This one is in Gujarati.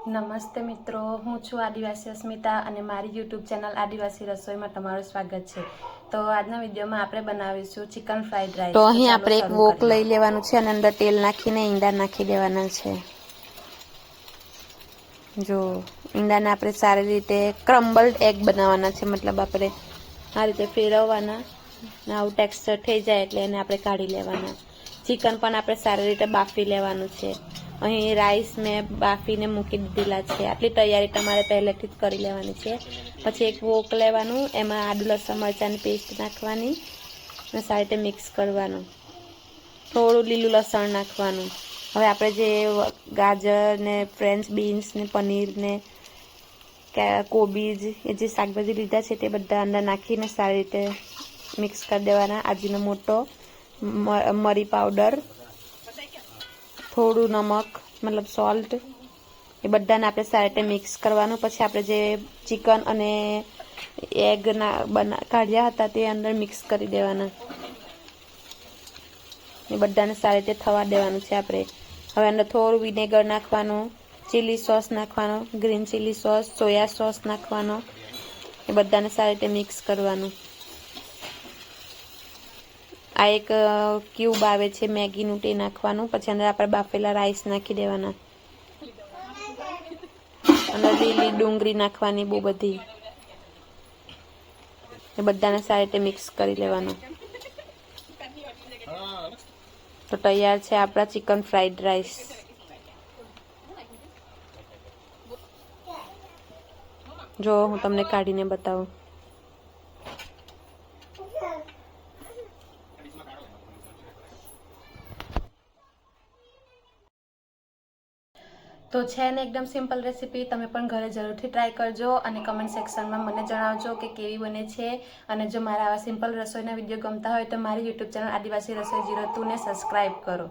નમસ્તે મિત્રો, હું છું આદિવાસી અસ્મિતા અને મારી યુટ્યુબ ચેનલ આદિવાસી રસોઈમાં તમારું સ્વાગત છે. તો આજના વિડીયોમાં આપણે બનાવીશું ચિકન ફ્રાઈડ રાઈસ. તો અહીં આપણે એક વોક લઈ લેવાનું છે અને અંદર તેલ નાખીને ઈંડા નાખી દેવાના છે. જો ઈંડાને આપણે સારી રીતે ક્રમ્બલ્ડ એગ બનાવવાના છે, મતલબ આપણે આ રીતે ફેરવવાના. આવું ટેક્સચર થઈ જાય એટલે એને આપણે કાઢી લેવાના. ચિકન પણ આપણે સારી રીતે બાફી લેવાનું છે. અહીં રાઈસ મેં બાફીને મૂકી દીધેલા છે. આટલી તૈયારી તમારે પહેલેથી જ કરી લેવાની છે. પછી એક વોક લેવાનું, એમાં આદુ લસણ મરચાંની પેસ્ટ નાખવાની અને સારી રીતે મિક્સ કરવાનું. થોડું લીલું લસણ નાખવાનું. હવે આપણે જે ગાજર ને ફ્રેન્ચ બીન્સ ને પનીર ને કોબીજ એ જે શાકભાજી લીધા છે તે બધા અંદર નાખીને સારી રીતે મિક્સ કરી દેવાના. અજીનોમોટો, મરી પાવડર, થોડું નમક મતલબ સોલ્ટ, એ બધાને આપણે સારી રીતે મિક્સ કરવાનું. પછી આપણે જે ચિકન અને એગ કાઢ્યા હતા તે અંદર મિક્સ કરી દેવાના. એ બધાને સારી રીતે થવા દેવાનું છે આપણે. હવે અંદર થોડું વિનેગર નાખવાનું, ચીલી સોસ નાખવાનો, green chilli sauce, soya sauce નાખવાનો. એ બધાને સારી રીતે મિક્સ કરવાનું. આ એક ક્યુબ આવે છે મેગીનું, તે નાખવાનું. પછી અંદર આપણે બાફેલા રાઈસ નાખી દેવાના. અંદર લીલી ડુંગળી નાખવાની બહુ બધી. એ બધાને સારી રીતે મિક્સ કરી લેવાનું. તો તૈયાર છે આપણા ચિકન ફ્રાઈડ રાઈસ. જો હું તમને કાઢીને બતાવું. તો છે ને એકદમ સિમ્પલ રેસીપી, તમે પણ ઘરે જરૂરથી ટ્રાય કરજો અને કમેન્ટ સેક્શનમાં મને જણાવજો કે કેવી બને છે. અને જો મારા આવા સિમ્પલ રસોઈના વિડીયો ગમતા હોય તો મારી યુટ્યુબ ચેનલ આદિવાસી રસોઈ 02 ને સબસ્ક્રાઈબ કરો.